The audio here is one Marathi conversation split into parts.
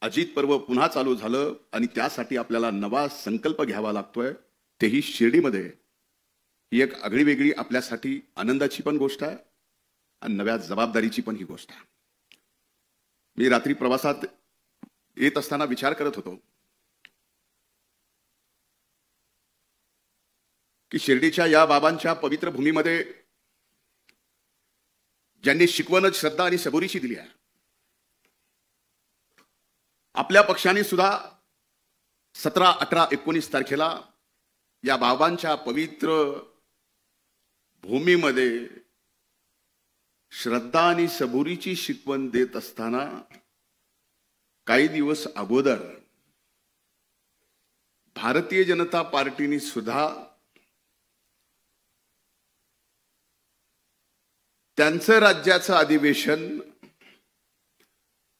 अजित पर्व पुन्हा चालू झालं आणि त्यासाठी आपल्याला नवा संकल्प घ्यावा लागतोय, तेही शिर्डीमध्ये. ही एक आगळीवेगळी आपल्यासाठी आनंदाची पण गोष्ट आहे आणि नव्या जबाबदारीची पण ही गोष्ट आहे. मी रात्री प्रवासात येत असताना विचार करत होतो की शिर्डीच्या या बाबांच्या पवित्र भूमीमध्ये ज्यांनी शिकवण, श्रद्धा आणि सबुरीची दिली आहे, आपल्या पक्षाने सुद्धा 17, 18, 19 तारखेला या बाबांच्या पवित्र भूमीमध्ये श्रद्धा आणि सबुरीची शिकवण देत असताना काही दिवस अगोदर भारतीय जनता पार्टीने सुद्धा त्यांचं राज्याचं अधिवेशन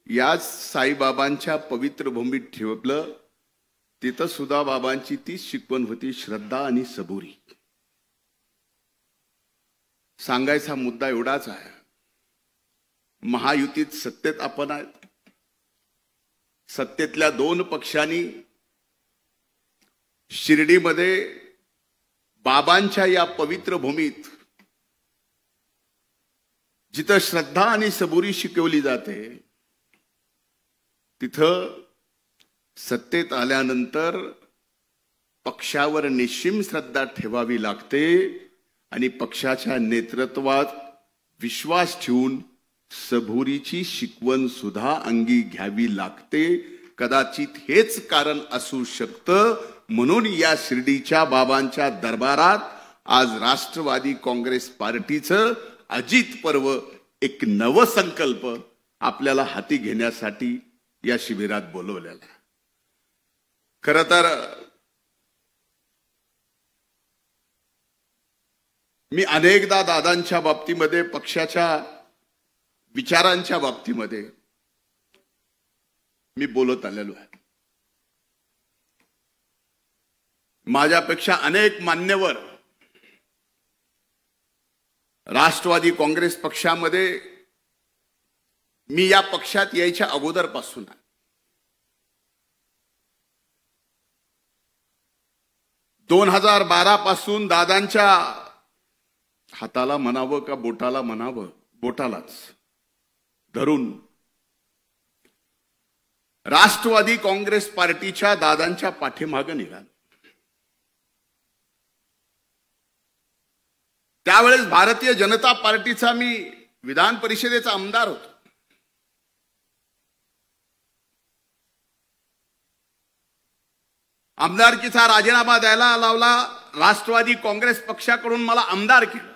याच साईबाबांच्या पवित्र भूमीत ठेवलं. तिथं सुद्धा बाबांची तीच शिकवण होती, श्रद्धा आणि सबुरी. सांगायचा मुद्दा एवढाच आहे, महायुतीत सत्तेत आपण आहेत. सत्तेतल्या 2 पक्षांनी शिर्डीमध्ये बाबांच्या या पवित्र भूमीत जिथं श्रद्धा आणि सबुरी शिकवली जाते, तिथं सत्तेत आल्यानंतर पक्षावर निश्चिम श्रद्धा ठेवावी लागते आणि पक्षाच्या नेतृत्वात विश्वास ठेवून सबुरीची शिकवण सुद्धा अंगी घ्यावी लागते. कदाचित हेच कारण असू शकतं म्हणून या शिर्डीच्या बाबांच्या दरबारात आज राष्ट्रवादी काँग्रेस पार्टीचं अजित पर्व एक नवसंकल्प आपल्याला हाती घेण्यासाठी या शिबिरात बोलवलेला. खरं तर मी अनेकदा दादांच्या बाबतीमध्ये, पक्षाच्या विचारांच्या बाबतीमध्ये मी बोलत आलेलो आहे. माझ्यापेक्षा अनेक मान्यवर राष्ट्रवादी काँग्रेस पक्षामध्ये मी या पक्षात यायच्या अगोदरपासून 2012 पासून दादांच्या हाताला म्हणावं का बोटाला म्हणावं, बोटालाच धरून राष्ट्रवादी काँग्रेस पार्टीच्या दादांच्या पाठीमागे निघाल. त्यावेळेस भारतीय जनता पार्टीचा मी विधान परिषदेचा आमदार होतो. आमदारकीचा राजीनामा द्यायला लावला. राष्ट्रवादी काँग्रेस पक्षाकडून मला आमदार केलं.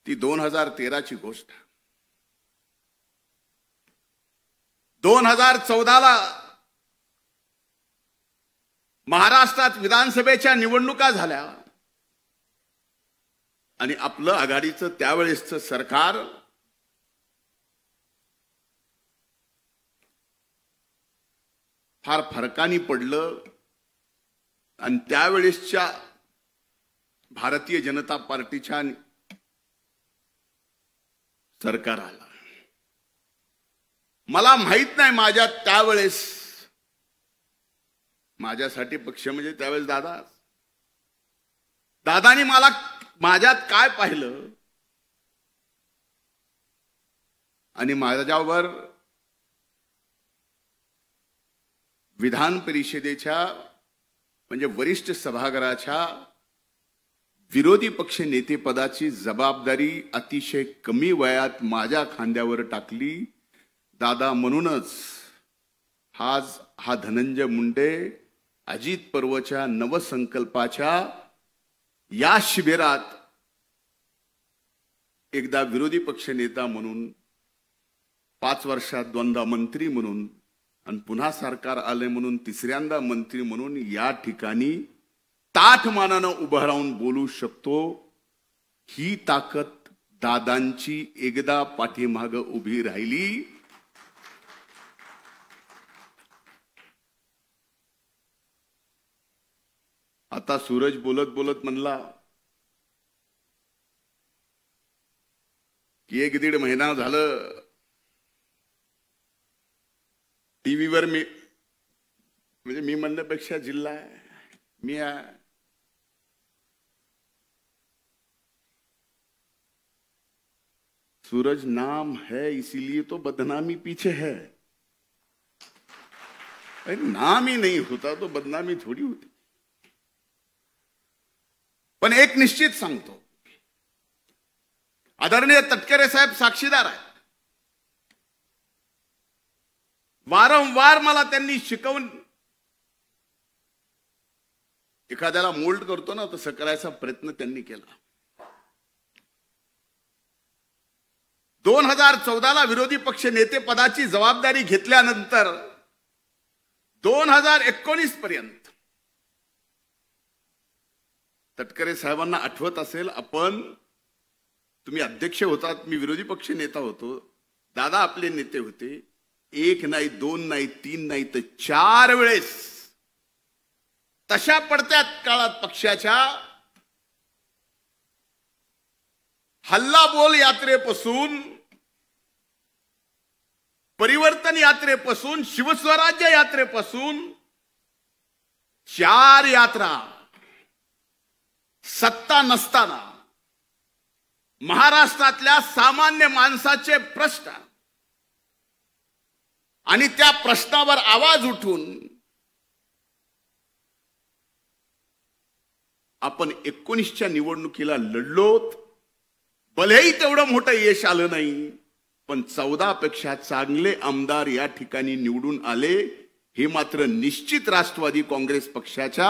ती 2013ची गोष्ट. 2014ला महाराष्ट्रात विधानसभेच्या निवडणुका झाल्या आणि आपलं आघाडीचं त्यावेळेसचं सरकार फार फरकाने पडलं आणि त्यावेळेसच्या भारतीय जनता पार्टीच्या सरकार आला. मला माहित नाही माझ्या त्यावेळेस, माझ्यासाठी पक्ष म्हणजे त्यावेळेस दादानी मला माझ्यात काय पाहिलं आणि माझ्यावर विधान परिषदेच्या म्हणजे वरिष्ठ सभागृहाच्या विरोधी पक्ष नेतेपदाची जबाबदारी अतिशय कमी वयात माझ्या खांद्यावर टाकली. दादा म्हणूनच हा धनंजय मुंडे अजित पर्वच्या नवसंकल्पाच्या या शिबिरात एकदा विरोधी पक्ष नेता म्हणून, 5 वर्षात 2दा मंत्री म्हणून आणि पुन्हा सरकार आले म्हणून 3ऱ्यांदा मंत्री म्हणून या ठिकाणी ताठमानानं उभं राहून बोलू शकतो. ही ताकद दादांची एकदा पाठीमागे उभी राहिली. आता सूरज बोलत बोलत म्हणला की 1-1.5 महिना झालं टीव्हीवर मी म्हणजे मी म्हणण्यापेक्षा जिल्हा मी सूरज नाम है इसीलिए तो बदनामी पीछे है। नाम ही नहीं होता तो बदनामी थोडी होती। पण एक निश्चित सांगतो, आदरणीय तटकरे साहेब साक्षीदार आहेत। वारंवार मला त्यांनी शिकवून, एखाद्याला मोल्ड करतो ना तसं करायचा प्रयत्न त्यांनी केला। 2014ला विरोधी पक्ष नेते पदाची जबाबदारी घेतल्यानंतर 2019 पर्यंत तटकरे साहेबांना आठवत असेल, तुम्ही अध्यक्ष होतात, मी विरोधी पक्ष नेता होतो, दादा आपले नेते होते। 1 नाही 2 नाही 3 नाही तर 4 वेळेस तशा पडत्या काळात पक्षाच्या हल्लाबोल यात्रेपासून, परिवर्तन यात्रेपासून, शिवस्वराज्य यात्रेपासून 4 यात्रा सत्ता नसताना महाराष्ट्रातल्या सामान्य माणसाचे प्रश्न आणि त्या प्रश्नावर आवाज उठून आपण 19च्या निवडणुकीला लढलोत। भलेही तेवढं मोठं यश आलं नाही, पण 14 पेक्षा चांगले आमदार या ठिकाणी निवडून आले, हे मात्र निश्चित राष्ट्रवादी काँग्रेस पक्षाच्या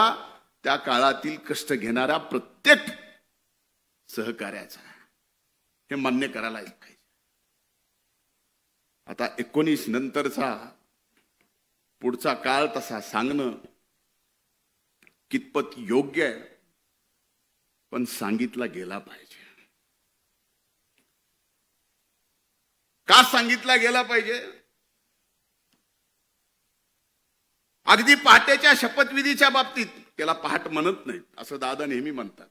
त्या काळातील कष्ट घेणाऱ्या प्रत्येक सहकार्याचा, हे मान्य करायला पाहिजे। आता 19 नंतरचा पुढचा काळ तसा सांगणं कितपत योग्य आहे, पण सांगितला गेला पाहिजे। का सांगितला गेला पाहिजे? अगदी पहाटेच्या शपथविधीच्या बाबतीत, त्याला पहाट म्हणत नाहीत असं दादा नेहमी म्हणतात,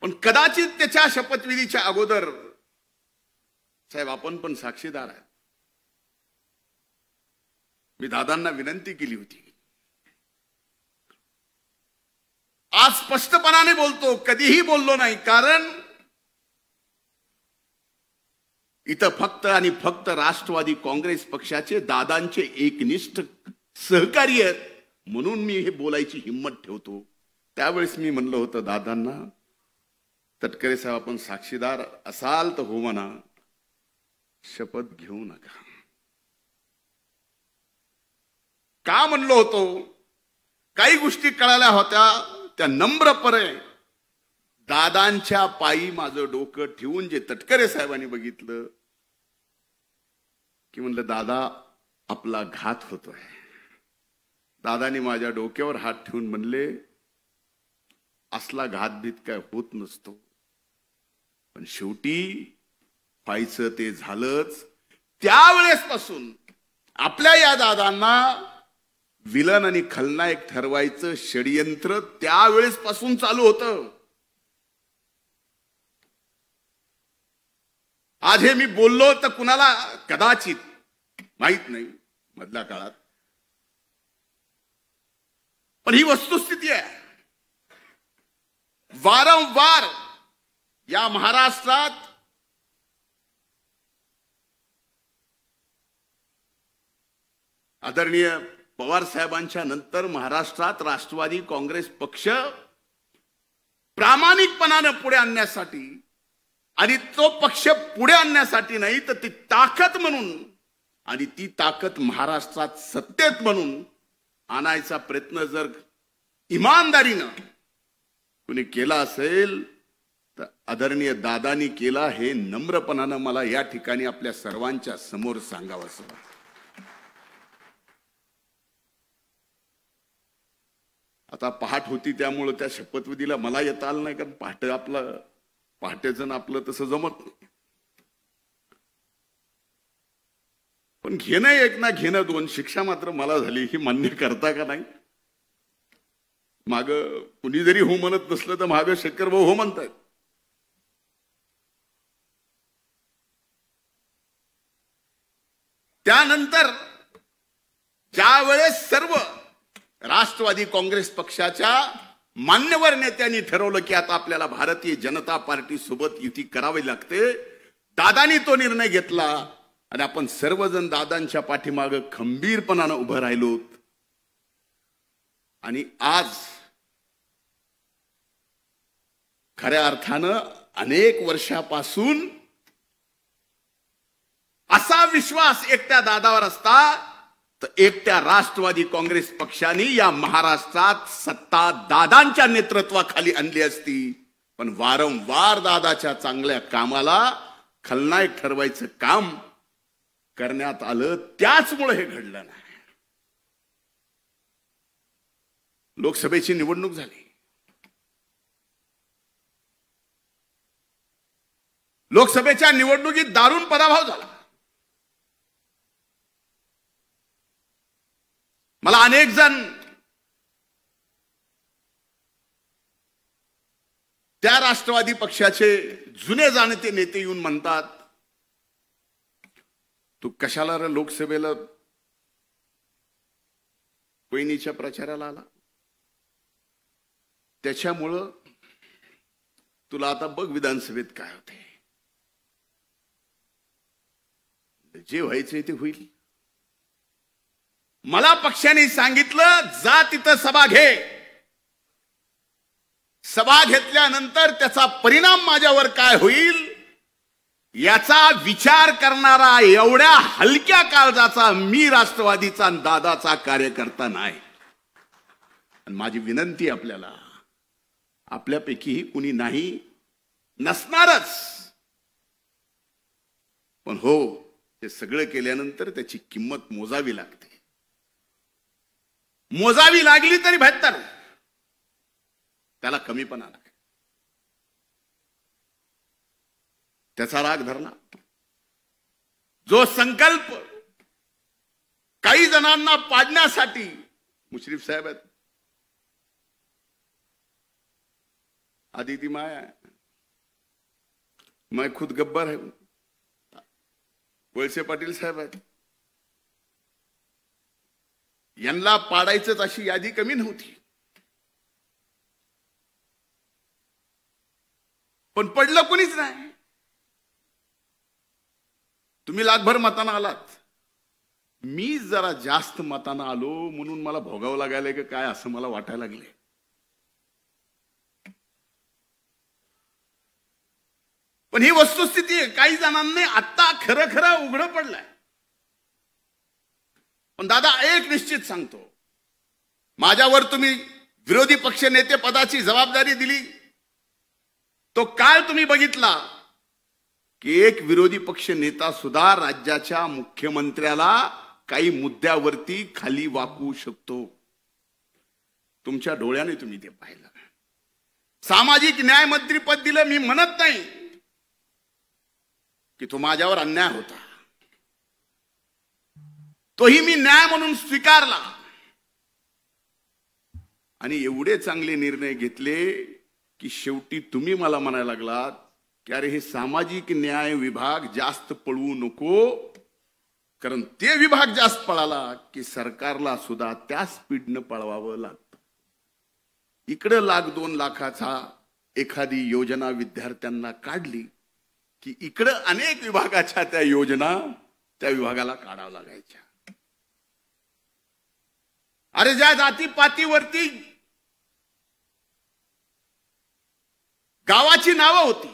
पण कदाचित त्याच्या शपथविधीच्या अगोदर साहेब आपण पण साक्षीदार आहे। मी दादांना विनंती केली होती, आज स्पष्टपणाने बोलतो, कधीही बोललो नाही, कारण इथं फक्त आणि फक्त राष्ट्रवादी काँग्रेस पक्षाचे दादांचे एकनिष्ठ सहकारी आहेत म्हणून मी हे बोलायची हिम्मत ठेवतो। त्यावेळेस मी म्हणलं होतं दादांना, तटकरे साहेब आपण साक्षीदार असाल तर हो म्हणा, शपथ घेऊ नका। का म्हणलो होतो? काही गोष्टी कळाल्या होत्या, त्या नम्रपणे दादांच्या पायी माझं डोकं ठेवून जे तटकरे साहेबांनी बघितलं की म्हणलं दादा आपला घात होतोय। दादानी माझ्या डोक्यावर हात ठेवून म्हणले, असला घातभीत काय होत नसतो, पण शेवटी व्हायचं ते झालंच। त्यावेळेसपासून आपल्या या दादांना विलन आणि खलनायक ठरवायचं षडयंत्र त्यावेळेसपासून चालू होतं। आज हे मी बोललो तर कुणाला कदाचित माहित नाही मधल्या काळात, पण ही वस्तुस्थिती आहे। वारंवार या महाराष्ट्रात आदरणीय पवार साहेबांच्या नंतर महाराष्ट्रात राष्ट्रवादी काँग्रेस पक्ष प्रामाणिकपणाने पुढे आणण्यासाठी, आणि तो पक्ष पुढे आणण्यासाठी नाही तर ती ताकद म्हणून, आणि ती ताकद महाराष्ट्रात सत्तेत म्हणून आणायचा प्रयत्न जर इमानदारीनं कुणी केला असेल तर आदरणीय दादांनी केला, हे नम्रपणानं मला या ठिकाणी आपल्या सर्वांच्या समोर सांगावंसं वाटतं। आता पहाट होती त्यामुळे त्या शपथविधीला मला येता आलं नाही, कारण पहाटेचं आपलं तसं जमत नाही। पण घेणं एक ना घेणं दोन, शिक्षा मात्र मला झाली, ही मान्य करता का नाही? माग कुणी जरी हो म्हणत नसलं तर महादेव शेखर भाऊ हो म्हणतायत। त्यानंतर ज्यावेळेस सर्व राष्ट्रवादी काँग्रेस पक्षाच्या मान्यवर नेत्यांनी ठरवलं की आता आपल्याला भारतीय जनता पार्टी सोबत युती करावी लागते, दादांनी तो निर्णय घेतला आणि आपण सर्वजण दादांच्या पाठीमागे खंबीरपणानं उभं राहिलोत. आणि आज खऱ्या अर्थानं अनेक वर्षापासून असा विश्वास एकट्या दादावर असता तर एकट्या राष्ट्रवादी काँग्रेस पक्षाने या महाराष्ट्रात सत्ता दादांच्या नेतृत्वाखाली आणली असती. पण वारंवार दादाच्या चांगल्या कामाला खलनायक ठरवायचं काम करण्यात आलं, त्याचमुळे हे घडलं नाही. लोकसभेची निवडणूक झाली. लोकसभेच्या निवडणुकीत दारुण पराभव झाला. मला अनेक जण त्या राष्ट्रवादी पक्षाचे जुने जाणते नेते येऊन म्हणतात, तू कशाला रे लोकसभेला वहिनीच्या प्रचाराला आला, त्याच्यामुळं तुला आता बघ विधानसभेत काय होते, जे व्हायचंय ते होईल. मला पक्षाने सांगितलं जा तिथं सभा घे, सभा घेतल्यानंतर त्याचा परिणाम माझ्यावर काय होईल याचा विचार करणारा एवढ्या हलक्या काळजाचा मी राष्ट्रवादीचा आणि दादाचा कार्यकर्ता नाही. आणि माझी विनंती आपल्याला, आपल्यापैकी कुणी नाही नसणारच, पण हो हे सगळं केल्यानंतर त्याची किंमत मोजावी लागते. मोजावी लागली तरी बेहतर, त्याला कमीपणा नाही. त्याचा राग धरला. जो संकल्प काही जणांना पाडण्यासाठी, मुश्रीफ साहेब आहेत, आदिती माया, मैं खुद गब्बर है, वळसे पाटील साहेब आहेत, यांना पाडायचंच अशी यादी कमी नव्हती. पण पडलं कोणीच नाही. तुम्ही लाखभर मतांना आलात, मी जरा जास्त मतांना आलो म्हणून मला भोगावं लागायला की काय असं मला वाटायला लागले. पण ही वस्तुस्थिती आहे. काही जणांनी आता खरं खरं उघडं पडलंय. पण दादा एक निश्चित सांगतो, माझ्यावर तुम्ही विरोधी पक्ष नेते पदाची जबाबदारी दिली, तो काळ तुम्ही बघितला की एक विरोधी पक्ष नेता सुद्धा राज्याच्या मुख्यमंत्र्याला काही मुद्द्यावरती खाली वाकवू शकतो. तुमच्या डोळ्याने तुम्ही ते पाहिलं. सामाजिक न्याय मंत्री पद दिलं, मी म्हणत नाही की तो माझ्यावर अन्याय होता, तोही मी न्याय म्हणून स्वीकारला आणि एवढे चांगले निर्णय घेतले की शेवटी तुम्ही मला म्हणायला लागलात की अरे हे सामाजिक न्याय विभाग जास्त पळवू नको, कारण ते विभाग जास्त पळाला की सरकारला सुद्धा त्या स्पीडनं पळवावं लागतं. इकडे लाख 2 लाखाचा एखादी योजना विद्यार्थ्यांना काढली की इकडे अनेक विभागाच्या त्या योजना त्या विभागाला काढावं लागायच्या. अरे ज्या जातीपातीवरती गावाची नावं होती,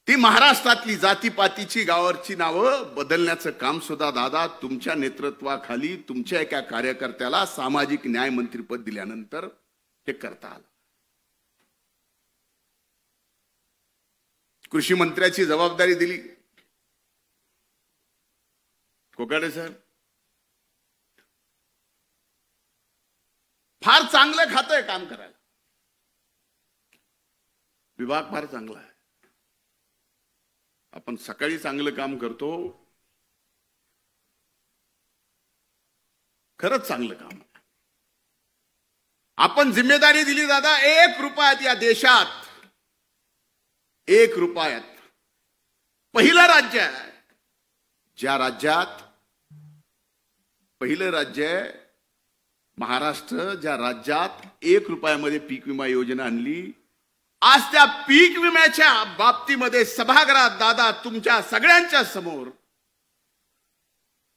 ती महाराष्ट्रातली जातीपातीची गावाची नावं बदलण्याचं काम सुद्धा दादा तुमच्या नेतृत्वाखाली तुमच्या एका कार्यकर्त्याला सामाजिक न्याय मंत्रीपद दिल्यानंतर हे करता आलं. कृषी मंत्र्याची जबाबदारी दिली कोकाटे साहेब, फार चांगलं खातं आहे काम करायला, विभाग फार चांगला आहे. आपण सकाळी चांगलं काम करतो, खरंच चांगलं काम. आपण जिम्मेदारी दिली दादा, 1 रुपयात या देशात 1 रुपयात पहिलं राज्य आहे ज्या राज्यात पहिलं राज्य आहे महाराष्ट्र, ज्या राज्यात 1 रुपयामध्ये पीक विमा योजना आणली. आज त्या पीक विम्याच्या बाबतीमध्ये सभागृहात दादा तुमच्या सगळ्यांच्या समोर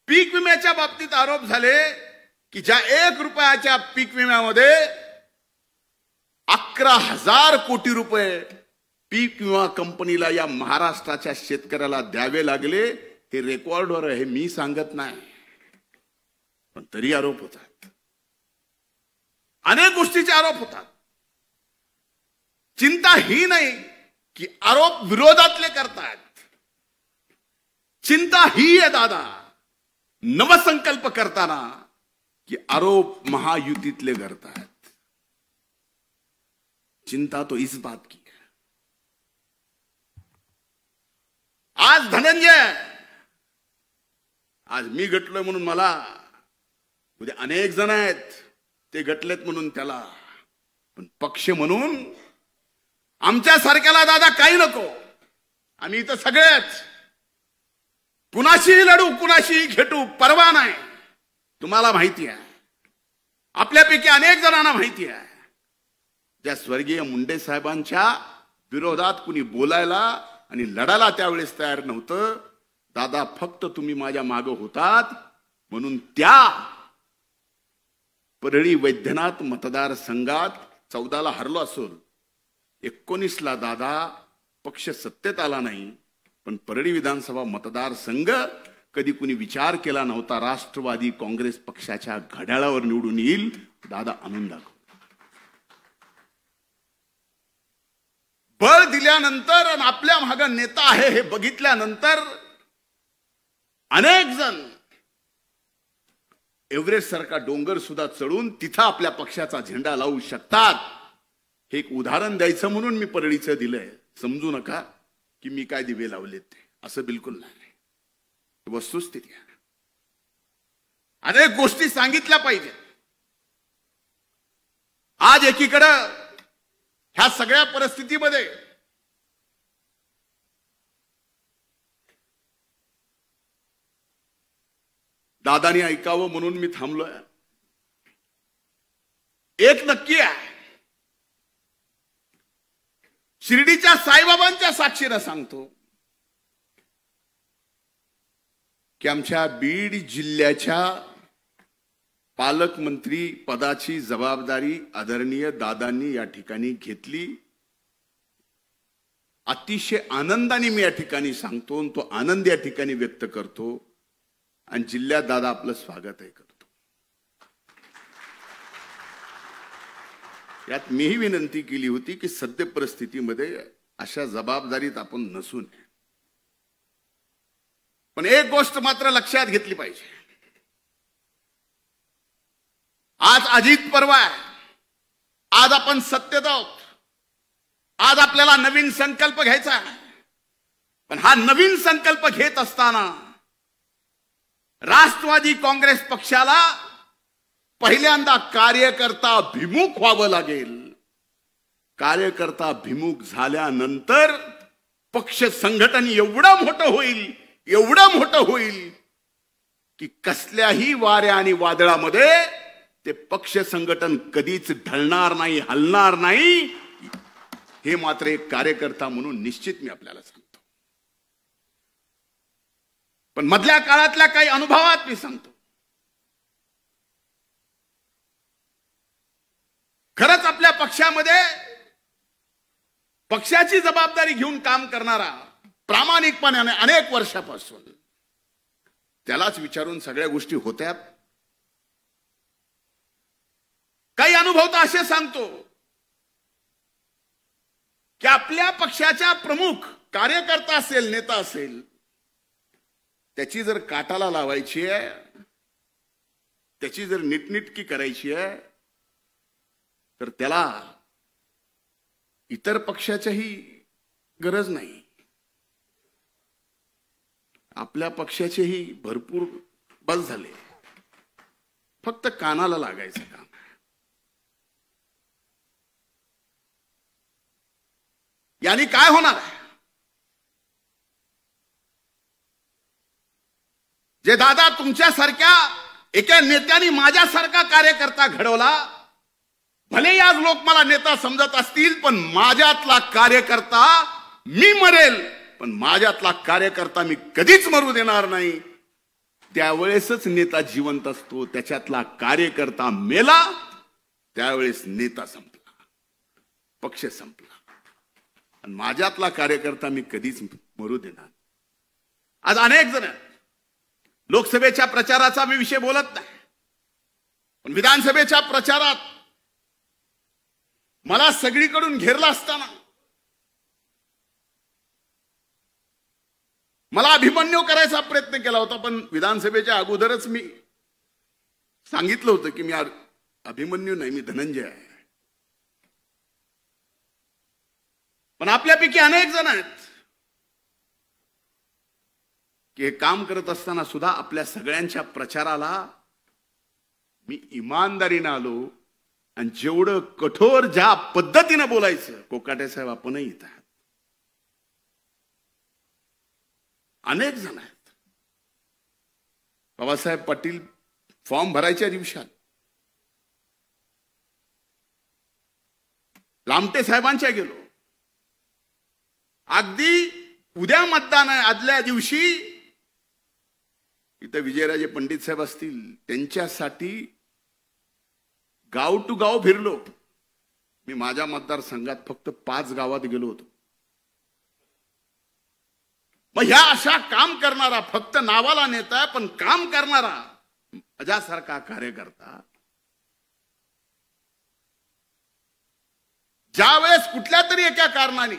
पीक विम्याच्या बाबतीत आरोप झाले की ज्या 1 रुपयाच्या पीक विम्यामध्ये 11,000 कोटी रुपये पीक विमा कंपनीला या महाराष्ट्राच्या शेतकऱ्याला द्यावे लागले. हे रेकॉर्डवर आहे, मी सांगत नाही, पण तरी आरोप होतात. अनेक गोष्टीचे आरोप होतात. चिंता ही नाही की आरोप विरोधातले करतात. चिंता ही आहे दादा नवसंकल्प करताना की आरोप महायुतीतले करतात. चिंता तो इस बात की है. आज धनंजय, आज मी गटलोय म्हणून मला, उद्या अनेक जण आहेत ते गटलेत म्हणून त्याला, पण पक्ष म्हणून आमच्या सारख्याला दादा काही नको. आम्ही इथं सगळेच कुणाशीही लढू कुणाशीही घेटू परवा नाही. तुम्हाला माहिती आहे, आपल्यापैकी अनेक जणांना माहिती आहे, ज्या स्वर्गीय मुंडे साहेबांच्या विरोधात कुणी बोलायला आणि लढायला त्यावेळेस तयार नव्हतं. दादा फक्त तुम्ही माझ्या मागे होतात म्हणून त्या परळी वैद्यनाथ मतदारसंघात 14ला हरलो असून 19ला दादा पक्ष सत्तेत आला नाही, पण परळी विधानसभा मतदारसंघ कधी कुणी विचार केला नव्हता राष्ट्रवादी काँग्रेस पक्षाच्या घड्याळावर निवडून येईल. दादा आणून दाखव. बळ दिल्यानंतर आणि आपल्या मागे नेता आहे हे बघितल्यानंतर अनेक जण एव्हरेस्ट सारखा डोंगर सुद्धा चढून तिथं आपल्या पक्षाचा झेंडा लावू शकतात. हे एक उदाहरण द्यायचं म्हणून मी परळीचं दिलंय. समजू नका की मी काय दिवे लावलेत ते, असं बिलकुल नाही. वस्तुस्थिती आहे. अनेक गोष्टी सांगितल्या पाहिजे. आज एकीकडं ह्या सगळ्या परिस्थितीमध्ये दादानी ऐकावं म्हणून मी थांबलोय. एक नक्की आहे, शिर्डीच्या साईबाबांच्या साक्षीने सांगतो की आमच्या बीड जिल्ह्याच्या पालकमंत्री पदाची जबाबदारी आदरणीय दादांनी या ठिकाणी घेतली. अतिशय आनंदाने मी या ठिकाणी सांगतो, तो आनंद या ठिकाणी व्यक्त करतो आणि जिल्ह्यात दादा आपलं स्वागत आहे करतो. यात मीही विनंती केली होती की सद्य परिस्थितीमध्ये अशा जबाबदारीत आपण नसू नये. पण एक गोष्ट मात्र लक्षात घेतली पाहिजे. आज अजित पर्व आहे, आज आपण सत्तेत आहोत, आज आपल्याला नवीन संकल्प घ्यायचा आहे. पण हा नवीन संकल्प घेत असताना राष्ट्रवादी काँग्रेस पक्षाला पहिल्यांदा कार्यकर्ता भिमुख व्हावं लागेल. कार्यकर्ता भिमुख झाल्यानंतर पक्ष संघटन एवढं मोठं होईल, एवढं मोठं होईल की कसल्याही वाऱ्या आणि वादळामध्ये ते पक्ष संघटन कधीच ढळणार नाही, हलणार नाही. हे मात्र एक कार्यकर्ता म्हणून निश्चित मी आपल्याला सांगतो. पण मधल्या काळातल्या काही अनुभवात मी सांगतो, खरंच आपल्या पक्षामध्ये पक्षाची जबाबदारी घेऊन काम करणारा प्रामाणिकपणाने अनेक वर्षापासून त्यालाच विचारून सगळ्या गोष्टी होत्या. काही अनुभव तर असे सांगतो की आपल्या पक्षाच्या प्रमुख कार्यकर्ता असेल, नेता असेल, त्याची जर काटाला लावायची आहे, त्याची जर नीटनीटकी करायची आहे, तर त्याला इतर पक्षाच्याही गरज नाही. आपल्या पक्षाचेही भरपूर बस झाले, फक्त कानाला लागायचं काम. यानी काय होणार आहे? जे दादा तुमच्यासारख्या एका नेत्याने माझ्यासारखा कार्यकर्ता घडवला, भले आज लोक मला नेता समजत असतील, पण माझ्यातला कार्यकर्ता मी मरेल, पण माझ्यातला कार्यकर्ता मी कधीच मरू देणार नाही. त्यावेळेसच नेता जिवंत असतो. त्याच्यातला कार्यकर्ता मेला त्यावेळेस नेता संपला, पक्ष संपला. आणि माझ्यातला कार्यकर्ता मी कधीच मरू देणार. आज अनेक जण लोकसभेच्या प्रचाराचा मी विषय बोलत नाही, पण विधानसभेच्या प्रचारात मला सगळीकडून घेरला असताना मला अभिमन्यू करायचा प्रयत्न केला होता. पण विधानसभेच्या अगोदरच मी सांगितलं होतं की मी अभिमन्यू नाही, मी धनंजय आहे. पण आपल्यापैकी अनेक जण आहेत की हे काम करत असताना सुद्धा आपल्या सगळ्यांच्या प्रचाराला मी इमानदारीने आलो. आणि जेवढं कठोर ज्या पद्धतीनं बोलायचं, कोकाटे साहेब आपणही इथं आहात, अनेक जण आहेत. बाबासाहेब पाटील फॉर्म भरायच्या दिवसात लामटे साहेबांच्या गेलो. अगदी उद्या मतदान आहे आदल्या दिवशी इथं विजयराजे पंडित साहेब असतील, त्यांच्यासाठी गाव टू गाव फिरलो. मी माझ्या मतदारसंघात फक्त 5 गावात गेलो होतो. मग ह्या अशा काम करणारा, फक्त नावाला नेता पण काम करणारा माझ्यासारखा कार्यकर्ता ज्या वेळेस कुठल्या तरी एका कारणाने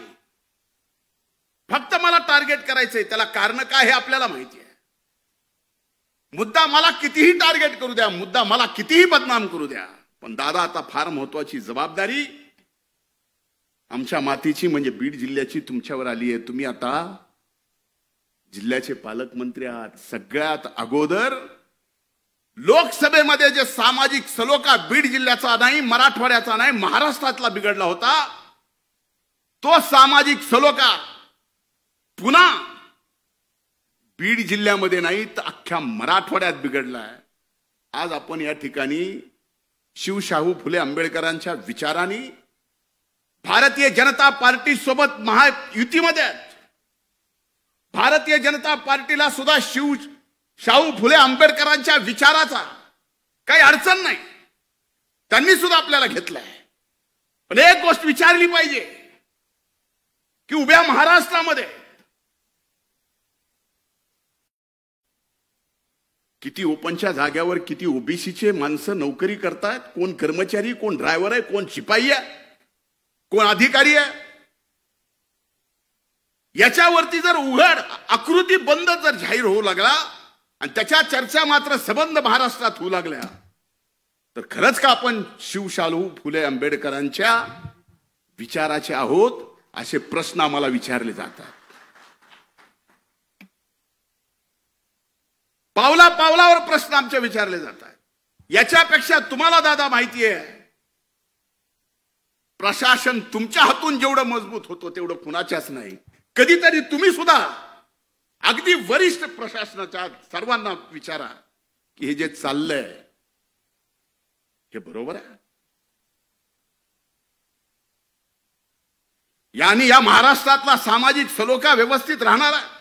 फक्त मला टार्गेट करायचंय, त्याला कारण काय हे आपल्याला माहिती आहे. मुद्दा मला कितीही टार्गेट करू द्या, मुद्दा मला कितीही बदनाम करू द्या, पण दादा आता फार महत्वाची जबाबदारी आमच्या मातीची म्हणजे बीड जिल्ह्याची तुमच्यावर आली आहे. तुम्ही आता जिल्ह्याचे पालकमंत्री आहात. सगळ्यात अगोदर लोकसभेमध्ये जे सामाजिक सलोखा बीड जिल्ह्याचा नाही, मराठवाड्याचा नाही, महाराष्ट्रातला बिघडला होता, तो सामाजिक सलोखा पुन्हा बीड जिल्ह्यामध्ये नाही तर अख्ख्या मराठवाड्यात बिघडलाय. आज आपण या ठिकाणी शिवशाहू फुले आंबेडकरांच्या विचारांनी भारतीय जनता पार्टी सोबत महायुतीमध्ये आहेत. भारतीय जनता पार्टीला सुद्धा शाहू फुले आंबेडकरांच्या विचाराचा काही अडचण नाही, त्यांनी सुद्धा आपल्याला घेतलंय. पण एक गोष्ट विचारली पाहिजे की उभ्या महाराष्ट्रामध्ये किती ओपनच्या जाग्यावर किती ओबीसीचे माणसं नोकरी करतात, कोण कर्मचारी, कोण ड्रायव्हर आहे, कोण शिपाई आहे, कोण अधिकारी आहे. याच्यावरती जर उघड आकृती बंद जर जाहीर होऊ लागला आणि त्याच्या चर्चा मात्र सबंध महाराष्ट्रात होऊ लागल्या, तर खरंच का आपण शिवशाहू फुले आंबेडकरांच्या विचाराचे आहोत असे प्रश्न आम्हाला विचारले जातात. पावला पावलावर प्रश्न आमचे विचारले जातात. याच्यापेक्षा तुम्हाला दादा माहिती आहे, प्रशासन तुमच्या हातून जेवढं मजबूत होतो तेवढं कुणाच्याच नाही. कधीतरी तुम्ही सुद्धा अगदी वरिष्ठ प्रशासनाच्या सर्वांना विचारा की हे जे चाललंय हे बरोबर आहे. यानी या महाराष्ट्रातला सामाजिक सलोखा व्यवस्थित राहणार आहे.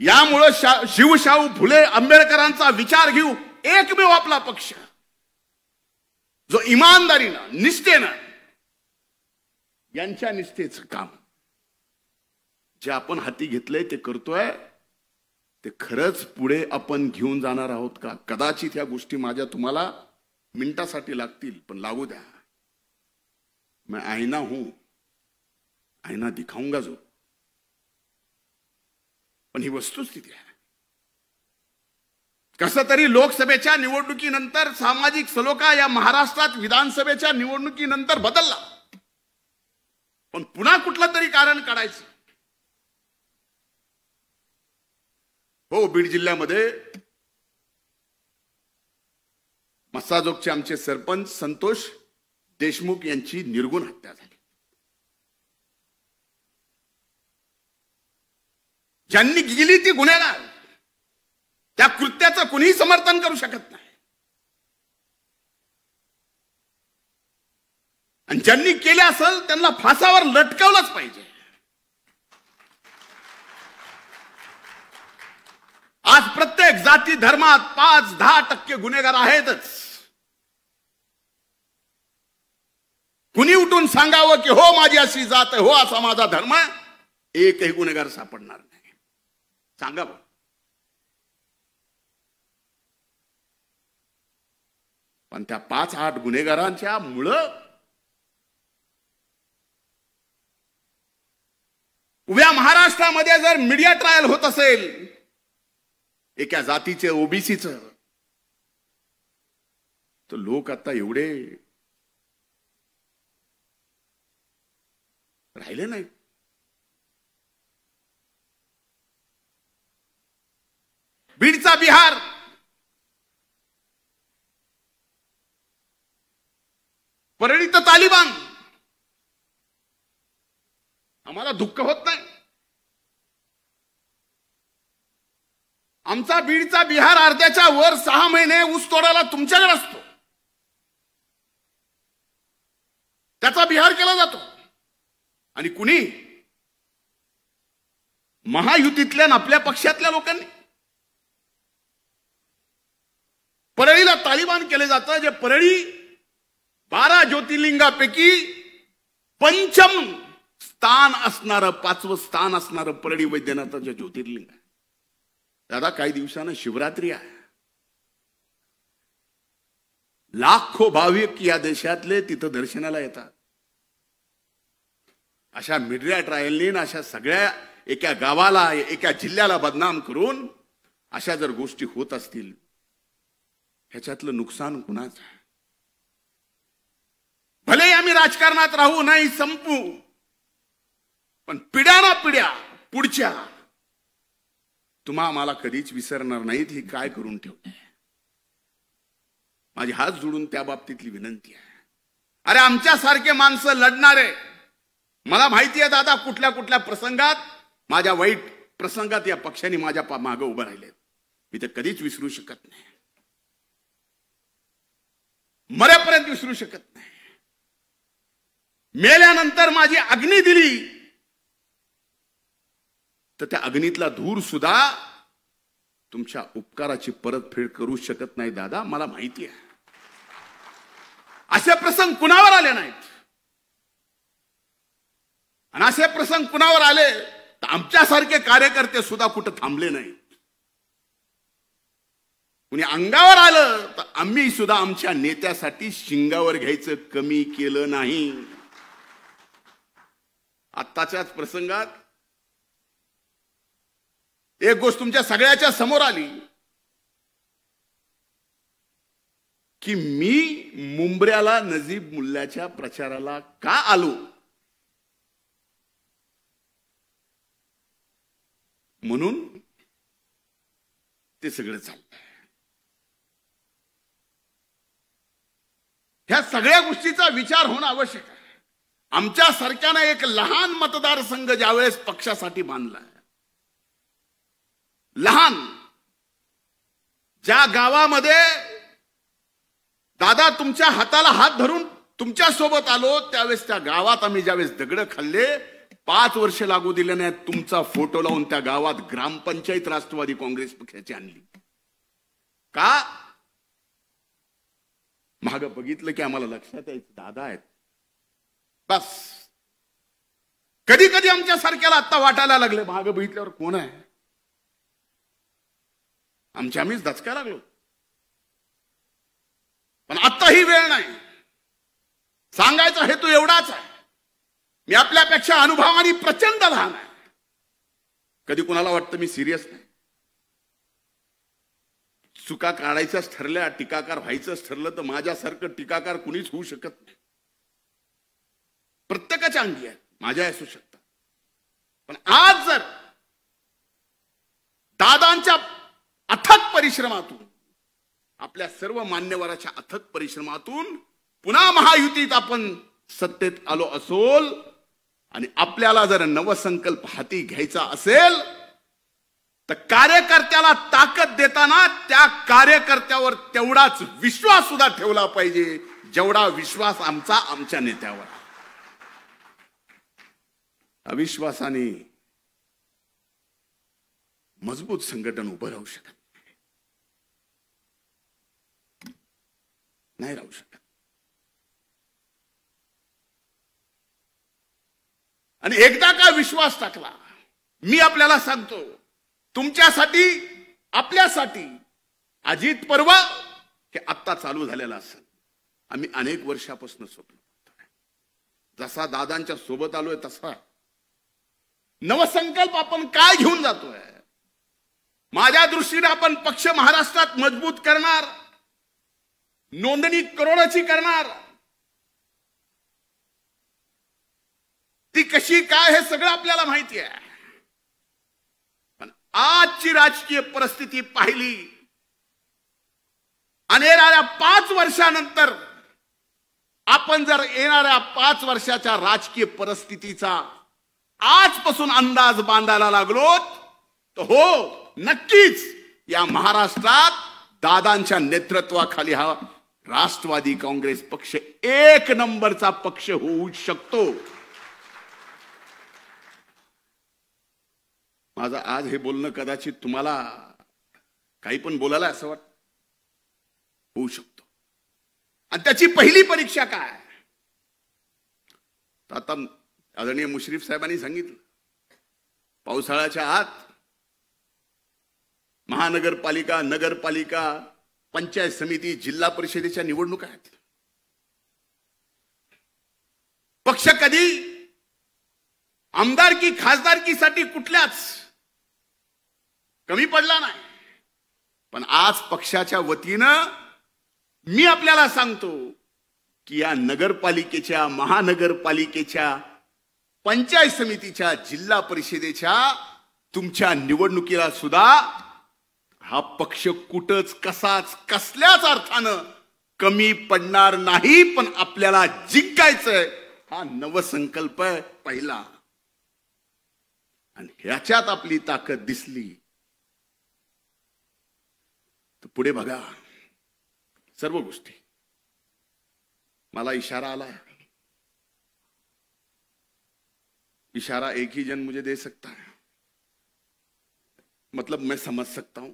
यामुळे शिवशाहू फुले आंबेडकरांचा विचार घेऊ एकमेव आपला पक्ष जो इमानदारीनं, निष्ठेनं, यांच्या निष्ठेचं काम जे आपण हाती घेतलंय ते करतोय, ते खरंच पुढे आपण घेऊन जाणार आहोत का? कदाचित ह्या गोष्टी माझ्या तुम्हाला मिनिटासाठी लागतील, पण लागू द्या. मैं आईना हूं, आईना दिखाऊंगा जो. पण ही वस्तुस्थिती आहे. कसं तरी लोकसभेच्या निवडणुकीनंतर सामाजिक सलोखा या महाराष्ट्रात विधानसभेच्या निवडणुकीनंतर बदलला, पण पुन्हा कुठलं तरी कारण काढायचं. हो, बीड जिल्ह्यामध्ये मस्साजोगचे आमचे सरपंच संतोष देशमुख यांची निर्गुण हत्या झाली. ज्यांनी गेली ती गुन्हेगार, कुणीही समर्थन करू शकत नाही. आणि ज्यांनी केले असेल त्यांना फासावर लटकवलंच पाहिजे. आज प्रत्येक जाती धर्मात 5-10% गुन्हेगार आहेतच. कुणी उठून सांगावं की हो माझी अशी जात आहे, हो असा माझा धर्म आहे, एकही गुन्हेगार सापडणार नाही. सांगावं. पण त्या 5-8 गुन्हेगारांच्या मुळे उभ्या महाराष्ट्रामध्ये जर मीडिया ट्रायल होत असेल एका जातीचे, ओबीसीचं, तर लोक आता एवढे राहिले नाही. बीडचा बिहार, परळीत तालिबान. आम्हाला दुःख होत नाही. आमचा बीडचा बिहार अर्ध्याच्या वर 6 महिने ऊस तोडायला तुमच्याकडे असतो. त्याचा बिहार केला जातो. आणि कुणी महायुतीतल्या आपल्या पक्षातल्या लोकांनी परळीला तालिबान केले जातं. जे परळी 12 ज्योतिर्लिंगापैकी पंचम स्थान असणारं, 5वं स्थान असणारं परळी वैद्यनाथाचं ज्योतिर्लिंग आहे. दादा काही दिवसानं शिवरात्री आहे. लाखो भाविक या देशातले तिथं दर्शनाला येतात. अशा मीडिया ट्रायलनी, अशा सगळ्या एका गावाला, एका जिल्ह्याला बदनाम करून अशा जर गोष्टी होत असतील, ह्याच्यातलं नुकसान कुणाचं आहे? भले आम्ही राजकारणात राहू नाही, संपू, पण पिढ्याना पिढ्या पुढच्या तुम्हा मला कधीच विसरणार नाहीत. ही काय करून ठेवते. माझी हात जोडून त्या बाबतीतली विनंती आहे. अरे आमच्यासारखे माणसं लढणारे, मला माहिती आहे दादा कुठल्या कुठल्या प्रसंगात, माझ्या वाईट प्रसंगात या पक्षाने माझ्या मागे उभं राहिले. मी ते कधीच विसरू शकत नाही, मरेपर्यंत विसरू शकत नाही. मेल्यानंतर माझी अग्नी दिली तर त्या अग्नीतला धूर सुद्धा तुमच्या उपकाराची परतफेड करू शकत नाही दादा, मला माहिती आहे. असे प्रसंग कुणावर आले नाहीत. आणि असे प्रसंग कुणावर आले तर आमच्यासारखे कार्यकर्ते सुद्धा कुठं थांबले नाहीत. कुणी अंगावर आलं तर आम्ही सुद्धा आमच्या नेत्यासाठी शिंगावर घ्यायचं कमी केलं नाही. आत्ताच्याच प्रसंगात एक गोष्ट तुमच्या सगळ्याच्या समोर आली की मी मुंबऱ्याला नजीब मुल्लाच्या प्रचाराला का आलो, म्हणून ते सगळं चाललंय. ह्या सगळ्या गोष्टीचा विचार होणं आवश्यक आहे. आमच्या सारख्यानं एक लहान मतदारसंघ ज्यावेळेस पक्षासाठी बांधलाय, लहान, ज्या गावामध्ये दादा तुमच्या हाताला हात धरून तुमच्या सोबत आलो, त्यावेळेस त्या गावात आम्ही ज्यावेळेस दगड खाल्ले, 5 वर्ष लागू दिले नाहीत, तुमचा फोटो लावून त्या गावात ग्रामपंचायत राष्ट्रवादी काँग्रेस पक्षाची आणली. का? माग बघितलं की आम्हाला लक्षात यायचं दादा आहेत. बस कधी कधी आमच्या सारख्याला आता वाटायला लागले, माग बघितल्यावर कोण आहे, आम्हीच दचका लागलो. पण आता ही वेळ नाही. सांगायचा हेतू एवढाच आहे, मी आपल्यापेक्षा अनुभवाने प्रचंड लहान आहे. कधी कुणाला वाटतं मी सिरियस नाही. चुका काढायच्याच ठरल्या, टीकाकार व्हायचंच ठरलं तर माझ्यासारखं टीकाकार कुणीच होऊ शकत नाही. प्रत्येकाच्या अंगी आहे, माझ्या असू शकतात. पण आज जर दादांच्या अथक परिश्रमातून, आपल्या सर्व मान्यवराच्या अथक परिश्रमातून पुन्हा महायुतीत आपण सत्तेत आलो असोल आणि आपल्याला जर नवसंकल्प हाती घ्यायचा असेल तर कार्यकर्त्याला ताकद देताना त्या कार्यकर्त्यावर तेवढाच विश्वास सुद्धा ठेवला पाहिजे जेवढा विश्वास आमच्या नेत्यावर. अविश्वासाने मजबूत संघटन उभं राहू शकत नाही, राहू शकत. आणि एकदा का विश्वास टाकला, मी आपल्याला सांगतो, तुमच्यासाठी आपल्यासाठी अजित पर्व हे आत्ता चालू झालेला असेल. आम्ही अनेक वर्षापासून स्वप्न बघतोय. जसा दादांच्या सोबत आलोय तसा नवसंकल्प आपण काय घेऊन जातोय. माझ्या दृष्टीने आपण पक्ष महाराष्ट्रात मजबूत करणार, नोंदणी करोडाची करणार. ती कशी काय हे सगळं आपल्याला माहिती आहे. पण आजची राजकीय परिस्थिती पाहिली आणि येणाऱ्या 5 वर्षानंतर आपण जर येणाऱ्या 5 वर्षाच्या राजकीय परिस्थितीचा आजपासून अंदाज बांधायला लागलो तर हो, नक्कीच या महाराष्ट्रात दादांच्या नेतृत्वाखाली हा राष्ट्रवादी काँग्रेस पक्ष 1 नंबरचा पक्ष होऊ शकतो. माझं आज हे बोलणं कदाचित तुम्हाला काही पण बोलायला असं वाटतं, होऊ शकतो. आणि त्याची पहिली परीक्षा काय, आता आदरणीय मुश्रीफ साहेबांनी सांगितलं, पावसाळ्याच्या आत महानगरपालिका, नगरपालिका, पंचायत समिती, जिल्हा परिषदेच्या निवडणुका आहेत. पक्ष कधी आमदारकी खासदारकीसाठी कुठल्याच कमी पडला नाही. पण आज पक्षाच्या वतीनं मी आपल्याला सांगतो की या नगरपालिकेच्या, महानगरपालिकेच्या, पंचायत समितीच्या, जिल्हा परिषदेच्या तुमच्या निवडणुकीला सुद्धा हा पक्ष कुठंच कसाच कसल्याच अर्थानं कमी पडणार नाही. पण आपल्याला जिंकायचंय, हा नवसंकल्प आहे पहिला. आणि ह्याच्यात आपली ताकद दिसली तर पुढे बघा सर्व गोष्टी. मला इशारा आला, इशारा एक ही जन मुझे दे सकता है, मतलब मैं समझ सकता हूं.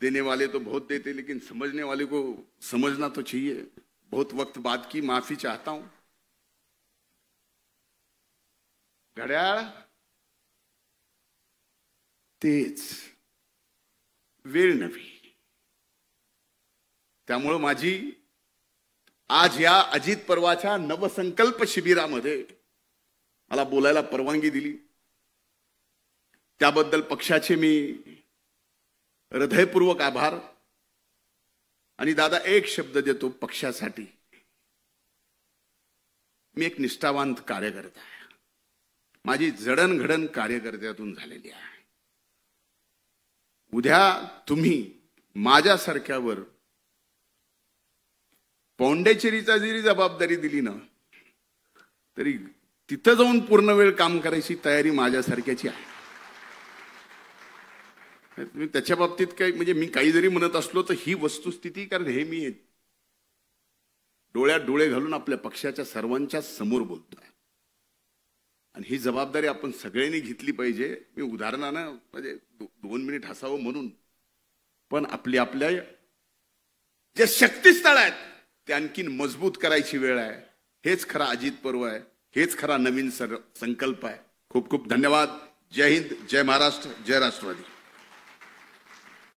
देने वाले तो बहुत देते, लेकिन समझने वाले को समझना तो चाहिए. बहुत वक्त बाद की माफी चाहता हूं. घड्याळ तेच, वेळ नव्हे. त्यामुळे माझी आज या अजित पर्वाच्या नवसंकल्प शिबिरामध्ये मला बोलायला परवानगी दिली त्याबद्दल पक्षाचे मी हृदयपूर्वक आभार. आणि दादा, एक शब्द देतो पक्षासाठी, मी एक निष्ठावंत कार्यकर्ता आहे. माझी जडणघडण कार्यकर्त्यातून झालेली आहे. उद्या तुम्ही माझ्यासारख्यावर पौंडेचेरीचा जरी जबाबदारी दिली ना, तरी तिथं जाऊन पूर्ण वेळ काम करायची तयारी माझ्यासारख्याची आहे. त्याच्या बाबतीत काही म्हणजे मी काही जरी म्हणत असलो तर ही वस्तुस्थिती, कारण हे मी डोळ्यात डोळे घालून आपल्या पक्षाच्या सर्वांच्या समोर बोलतोय. आणि ही जबाबदारी आपण सगळ्यांनी घेतली पाहिजे. मी उदाहरणानं म्हणजे 2 मिनिट हसावं म्हणून, पण आपल्या जे शक्तिस्थळ आहेत ते आणखीन मजबूत करायची वेळ आहे. हेच खरा अजित पर्व आहे, हेच खरा नवीन संकल्प आहे. खूप खूप धन्यवाद. जय हिंद, जय महाराष्ट्र, जय राष्ट्रवादी.